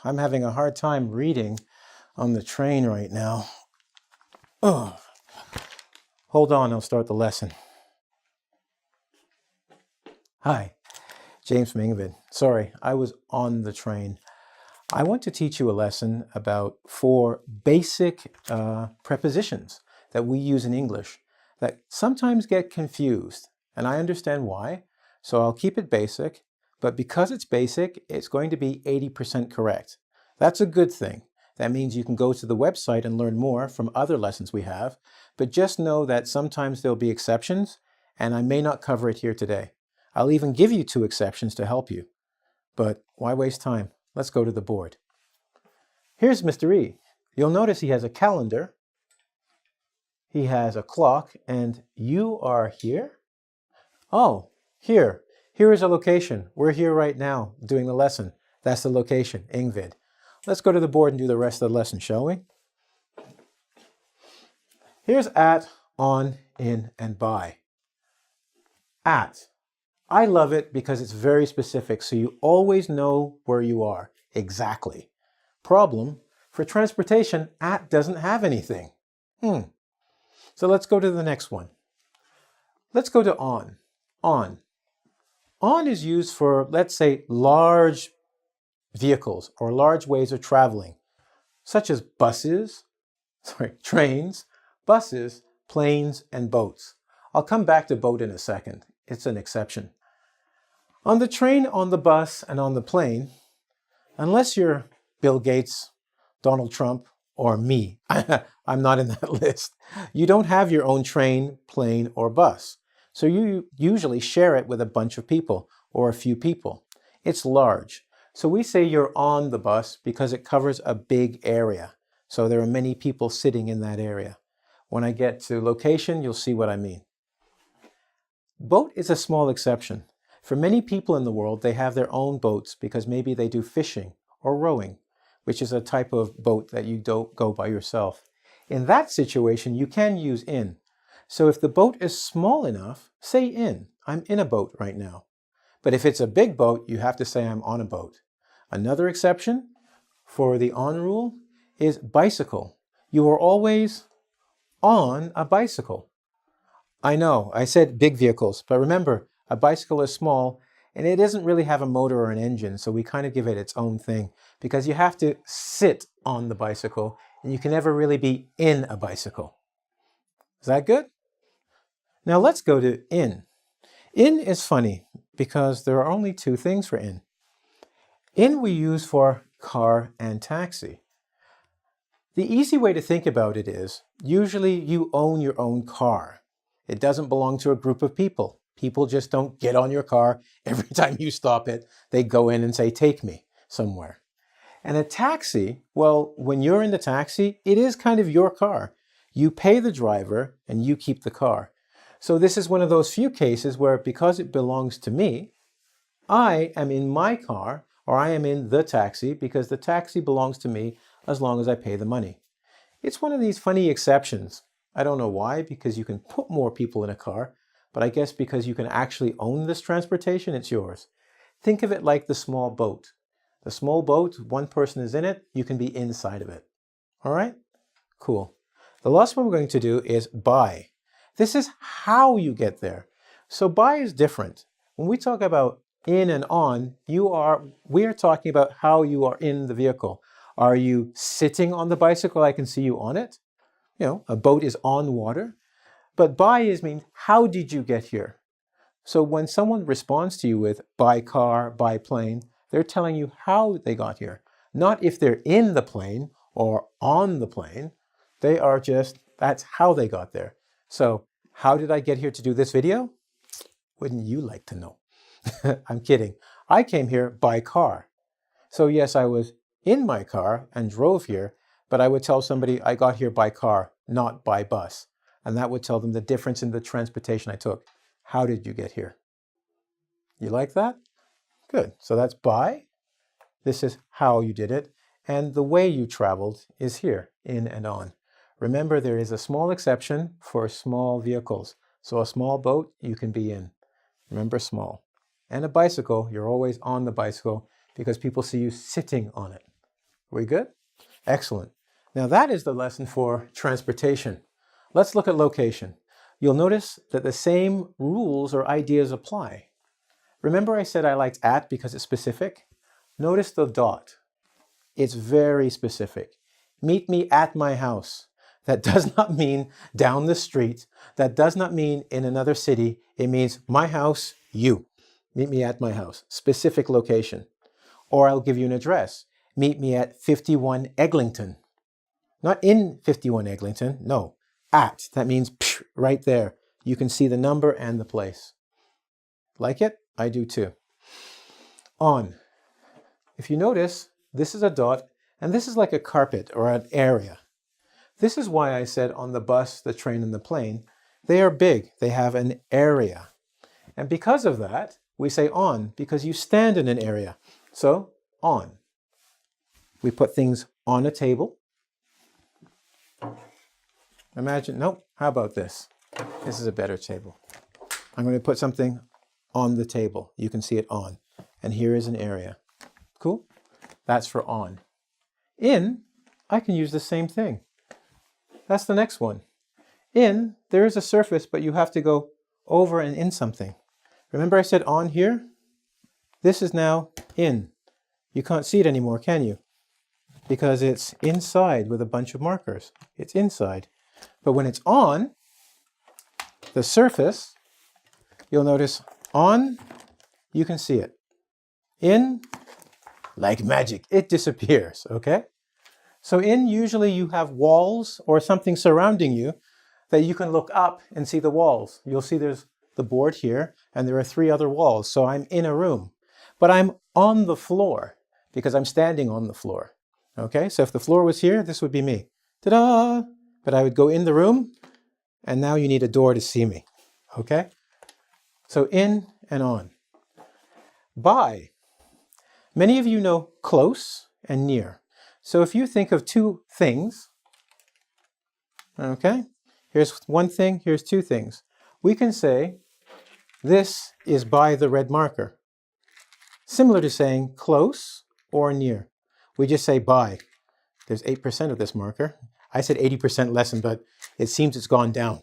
I'm having a hard time reading on the train right now. Oh, hold on, I'll start the lesson. Hi, James Mingvid. Sorry, I was on the train. I want to teach you a lesson about 4 basic prepositions that we use in English that sometimes get confused, and I understand why, so I'll keep it basic, but because it's basic, it's going to be 80% correct. That's a good thing. That means you can go to the website and learn more from other lessons we have, but just know that sometimes there'll be exceptions, and I may not cover it here today. I'll even give you 2 exceptions to help you. But why waste time? Let's go to the board. Here's Mr. E. You'll notice he has a calendar, he has a clock, and you are here? Oh, here. Here is a location. We're here right now doing the lesson. That's the location, Ingvid. Let's go to the board and do the rest of the lesson, shall we? Here's at, on, in, and by. At. I love it because it's very specific, so you always know where you are. Exactly. Problem, for transportation, at doesn't have anything. So let's go to the next one. Let's go to on. On. On is used for, let's say, large vehicles or large ways of traveling, such as trains, buses, planes, and boats. I'll come back to boat in a second. It's an exception. On the train, on the bus, and on the plane, unless you're Bill Gates, Donald Trump, or me, I'm not in that list, you don't have your own train, plane, or bus. So you usually share it with a bunch of people or a few people. It's large. So we say you're on the bus because it covers a big area. So there are many people sitting in that area. When I get to location, you'll see what I mean. Boat is a small exception. For many people in the world, they have their own boats because maybe they do fishing or rowing, which is a type of boat that you don't go by yourself. In that situation, you can use in. So if the boat is small enough, say in. I'm in a boat right now. But if it's a big boat, you have to say I'm on a boat. Another exception for the on rule is bicycle. You are always on a bicycle. I know, I said big vehicles, but remember, a bicycle is small and it doesn't really have a motor or an engine, so we kind of give it its own thing because you have to sit on the bicycle and you can never really be in a bicycle. Is that good? Now let's go to in. In is funny because there are only 2 things for in. In we use for car and taxi. The easy way to think about it is, usually you own your own car. It doesn't belong to a group of people. People just don't get on your car every time you stop it. They go in and say, take me somewhere. And a taxi, well, when you're in the taxi, it is kind of your car. You pay the driver and you keep the car. So this is one of those few cases where because it belongs to me, I am in my car or I am in the taxi because the taxi belongs to me as long as I pay the money. It's one of these funny exceptions. I don't know why, because you can put more people in a car, but I guess because you can actually own this transportation, it's yours. Think of it like the small boat. The small boat, 1 person is in it, you can be inside of it. All right? Cool. The last one we're going to do is by. This is how you get there. So by is different. When we talk about in and on, we are talking about how you are in the vehicle. Are you sitting on the bicycle? I can see you on it. You know, a boat is on water. But by means, how did you get here? So when someone responds to you with by car, by plane, they're telling you how they got here. Not if they're in the plane or on the plane. They are just, that's how they got there. So how did I get here to do this video? Wouldn't you like to know? I'm kidding. I came here by car. So yes, I was in my car and drove here, but I would tell somebody I got here by car, not by bus. And that would tell them the difference in the transportation I took. How did you get here? You like that? Good. So that's by. This is how you did it. And the way you traveled is here, in and on. Remember, there is a small exception for small vehicles. So a small boat, you can be in. Remember, small. And a bicycle, you're always on the bicycle because people see you sitting on it. We good? Excellent. Now that is the lesson for transportation. Let's look at location. You'll notice that the same rules or ideas apply. Remember I said I liked at because it's specific? Notice the dot. It's very specific. Meet me at my house. That does not mean down the street. That does not mean in another city. It means my house, you. Meet me at my house. Specific location. Or I'll give you an address. Meet me at 51 Eglinton. Not in 51 Eglinton, no. At, that means right there. You can see the number and the place. Like it? I do too. On. If you notice, this is a dot, and this is like a carpet or an area. This is why I said on the bus, the train, and the plane, they are big. They have an area. And because of that, we say on, because you stand in an area. So, on. We put things on a table. Imagine, nope, how about this? This is a better table. I'm going to put something on the table. You can see it on. And here is an area. Cool? That's for on. In, I can use the same thing. That's the next one. In, there is a surface, but you have to go over and in something. Remember I said on here? This is now in. You can't see it anymore, can you? Because it's inside with a bunch of markers. It's inside. But when it's on, the surface, you'll notice on, you can see it. In, like magic, it disappears, okay? So in, usually you have walls or something surrounding you that you can look up and see the walls. You'll see there's the board here, and there are 3 other walls. So I'm in a room, but I'm on the floor because I'm standing on the floor. Okay, so if the floor was here, this would be me. Ta-da! But I would go in the room, and now you need a door to see me. Okay? So in and on. By. Many of you know close and near. So if you think of 2 things, okay, here's one thing, here's 2 things. We can say, this is by the red marker. Similar to saying close or near. We just say by. There's 8% of this marker. I said 80% lesson, but it seems it's gone down.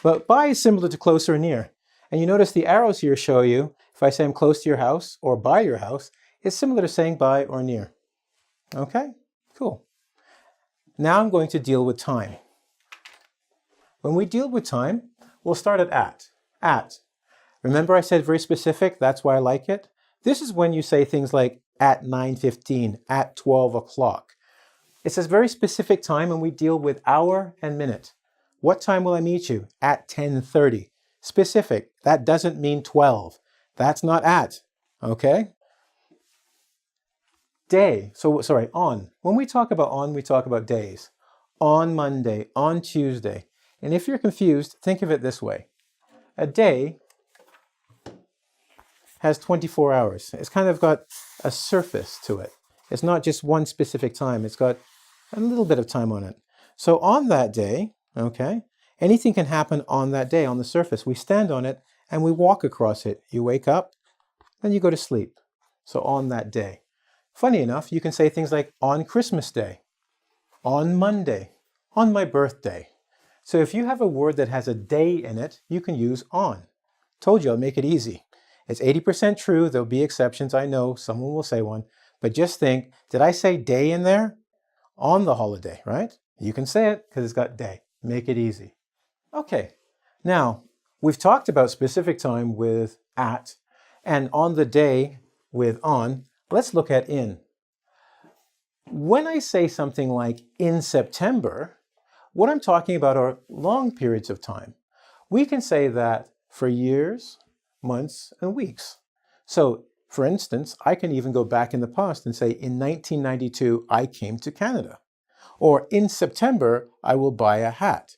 But by is similar to close or near. And you notice the arrows here show you, if I say I'm close to your house or by your house, it's similar to saying by or near. Okay, cool. Now I'm going to deal with time. When we deal with time, we'll start at at. At. Remember I said very specific, that's why I like it? This is when you say things like at 9:15, at 12 o'clock. It's a very specific time and we deal with hour and minute. What time will I meet you? At 10:30. Specific. That doesn't mean 12. That's not at. Okay? Day. So, sorry, on. When we talk about on, we talk about days. On Monday, on Tuesday. And if you're confused, think of it this way. A day has 24 hours. It's kind of got a surface to it. It's not just one specific time. It's got a little bit of time on it. So on that day, okay, anything can happen on that day on the surface. We stand on it and we walk across it. You wake up, then you go to sleep. So on that day. Funny enough, you can say things like on Christmas Day, on Monday, on my birthday. So if you have a word that has a day in it, you can use on. Told you I'll make it easy. It's 80% true. There'll be exceptions. I know someone will say one, but just think, did I say day in there? On the holiday, right? You can say it because it's got day. Make it easy. Okay. Now, we've talked about specific time with at and on the day with on. Let's look at in. When I say something like in September, what I'm talking about are long periods of time. We can say that for years, months, and weeks. So, for instance, I can even go back in the past and say, in 1992, I came to Canada. Or in September, I will buy a hat.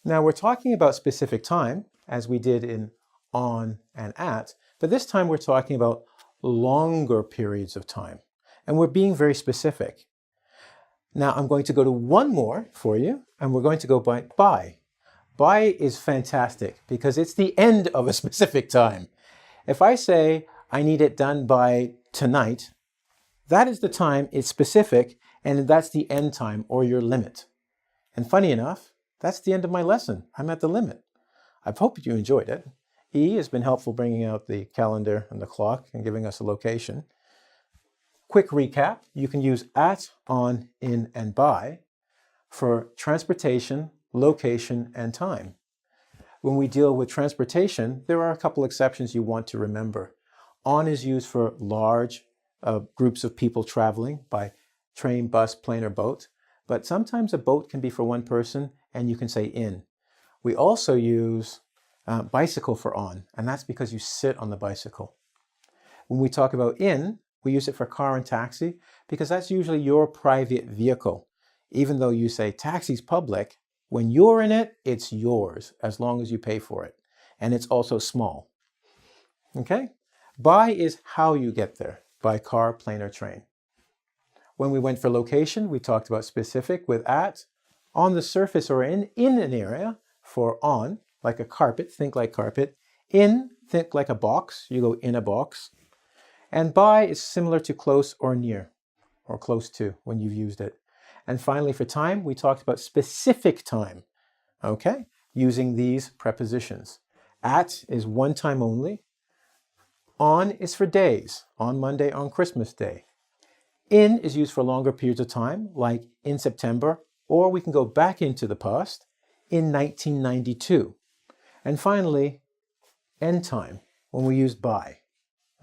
Now, we're talking about specific time, as we did in on and at, but this time we're talking about longer periods of time. And we're being very specific. Now, I'm going to go to one more for you, and we're going to go by by. By is fantastic because it's the end of a specific time. If I say I need it done by tonight, That is the time, it's specific, and that's the end time or your limit. And funny enough, that's the end of my lesson. I'm at the limit. I hope you enjoyed it. E has been helpful bringing out the calendar and the clock and giving us a location. Quick recap, you can use at, on, in, and by for transportation, location, and time. When we deal with transportation, there are a couple exceptions you want to remember. On is used for large groups of people traveling by train, bus, plane, or boat. But sometimes a boat can be for one person, and you can say in. We also use bicycle for on, and that's because you sit on the bicycle. When we talk about in, we use it for car and taxi because that's usually your private vehicle. Even though you say taxi's public, when you're in it, it's yours as long as you pay for it. And it's also small. Okay? By is how you get there, by car, plane, or train. When we went for location, we talked about specific with at, on the surface or in an area for on, like a carpet, think like carpet. In, think like a box, you go in a box. And by is similar to close or near, or close to when you've used it. And finally for time, we talked about specific time, okay, using these prepositions. At is one time only. On is for days, on Monday, on Christmas Day. In is used for longer periods of time, like in September, or we can go back into the past, in 1992. And finally, end time, when we use by,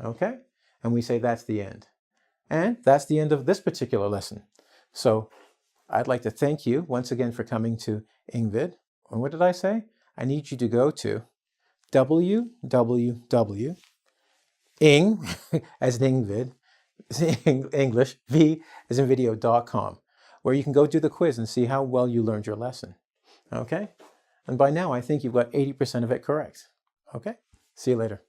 okay? And we say that's the end. And that's the end of this particular lesson. So I'd like to thank you once again for coming to Ingvid. And what did I say? I need you to go to www.ing, as in Ingvid, English, V as in video.com, where you can go do the quiz and see how well you learned your lesson. Okay? And by now, I think you've got 80% of it correct. Okay? See you later.